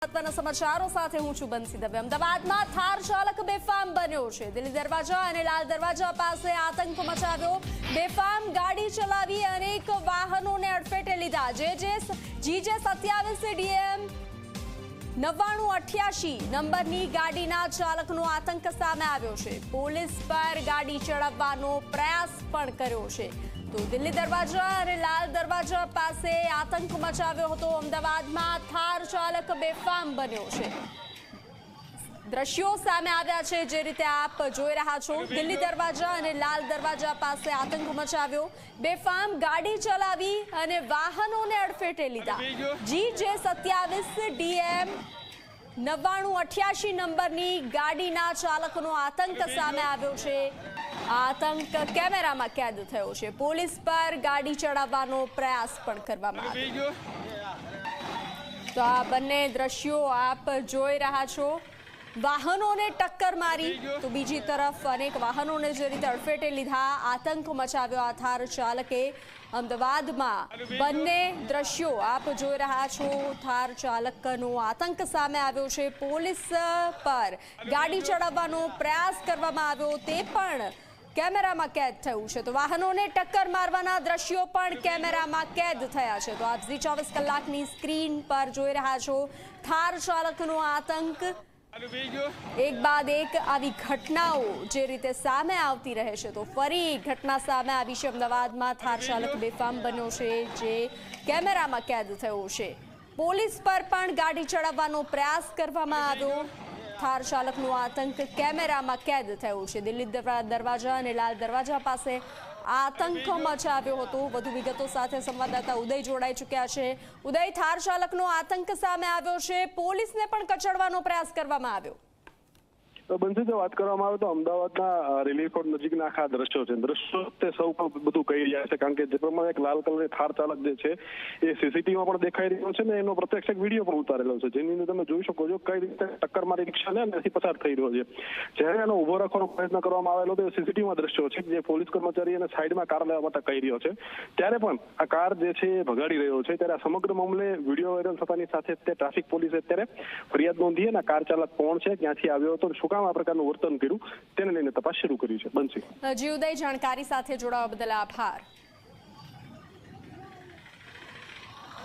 મહત્વના સમાચારો સાથે હું છું બંસી દવે। અમદાવાદમાં થાર ચાલક બેફામ બન્યો છે। દિલ્હી દરવાજા અને લાલ દરવાજા પાસે આતંક મચાવ્યો। બેફામ ગાડી ચલાવી અનેક વાહનોને અડફેટે લીધા। GJ 27 DM 9988 નંબરની ગાડીના ચાલકનો આતંક સામે આવ્યો છે। પોલીસ પર ગાડી ચડાવવાનો પ્રયાસ પણ કર્યો છે। તો દિલ્હી દરવાજા અને લાલ દરવાજા પાસે આતંક મચાવ્યો હતો। અમદાવાદમાં થાર ચાલક બેફામ બન્યો છે। દ્રશ્યો સામે આવ્યા છે જે રીતે આપ જોઈ રહ્યા છો। દિલ્હી દરવાજા અને લાલ દરવાજા પાસે આતંક મચાવ્યો। બેફામ ગાડી ચલાવી અને વાહનોને અડફેટે લીધા। GJ 27 DM 9988 નંબરની ગાડીના ચાલકનો આતંક સામે આવ્યો છે। આતંક કેમેરામાં કેદ થયો છે। પોલીસ પર ગાડી ચડાવવાનો પ્રયાસ પણ કરવામાં આવ્યો। તો આ બંને દ્રશ્યો આપ જોઈ રહ્યા છો। વાહનોને ટક્કર મારી તો બીજી તરફ અનેક વાહનોને જે રીતે અડફેટે લીધા। આતંક મચાવ્યો આ થાર ચાલકે। અમદાવાદમાં બંને દ્રશ્યો આપ જોઈ રહ્યા છો। થાર ચાલકનો આતંક સામે આવ્યો છે। પોલીસ પર ગાડી ચડાવવાનો પ્રયાસ કરવામાં આવ્યો તે પણ કેમેરામાં કેદ થયું છે। તો વાહનોને ટક્કર મારવાના દ્રશ્યો પણ કેમેરામાં કેદ થયા છે। તો આપ 24 કલાકની સ્ક્રીન પર જોઈ રહ્યા છો। થાર ચાલકનો આતંક। એક બાદ એક આવી ઘટનાઓ જે રીતે સામે આવતી રહે છે। તો ફરી ઘટના સામે આવી છે। અમદાવાદમાં થાર ચાલક બેફામ બન્યો છે જે કેમેરામાં કેદ થયો છે। પોલીસ પર પણ ગાડી ચડાવવાનો પ્રયાસ કરવામાં આવ્યો। થાર ચાલકનો આતંક કેમેરામાં કેદ થયો છે। દિલ્હી દરવાજા અને લાલ દરવાજા પાસે આતંક મચાવ્યો હતો। વધુ વિગતો સાથે સંવાદદાતા ઉદય જોડાઈ ચૂક્યા છે। ઉદય, થાર ચાલકનો આતંક સામે આવ્યો છે। પોલીસને પણ કચડવાનો પ્રયાસ કરવામાં આવ્યો। બંસી જો વાત કરવામાં આવે તો અમદાવાદના રિલીફ રોડ નજીકના આખા દ્રશ્યો છે। દ્રશ્યો તે સૌ બધું કહી રહ્યા છે કારણ કે જે પ્રમાણે એક લાલ કલરની થાર ચાલક જે છે એ સીસીટીવીમાં પણ દેખાઈ રહ્યો છે ને એનો પ્રત્યક્ષ એક વિડીયો પણ ઉતારેલો છે જેની અંદર તમે જોઈ શકો છો કઈ રીતે ટક્કર મારી રિક્ષાને ત્યાંથી પસાર થઈ રહ્યો છે। જ્યારે એનો ઉભો રાખવાનો પ્રયત્ન કરવામાં આવેલો તો એ સીસીટીવીમાં દ્રશ્યો છે જે પોલીસ કર્મચારી અને સાઈડમાં કાર લેવા માટે કહી રહ્યો છે ત્યારે પણ આ કાર જે છે એ ભગાડી રહ્યો છે। ત્યારે આ સમગ્ર મામલે વિડીયો વાયરલ થતાની સાથે ટ્રાફિક પોલીસે અત્યારે ફરિયાદ નોંધી અને કાર ચાલક કોણ છે, ક્યાંથી આવ્યો હતો, શું આ પ્રકારનું વર્તન કર્યું તેને લઈને તપાસ શરૂ કરી છે। બંસી જી ઉદય, જાણકારી સાથે જોડાવા બદલ આભાર।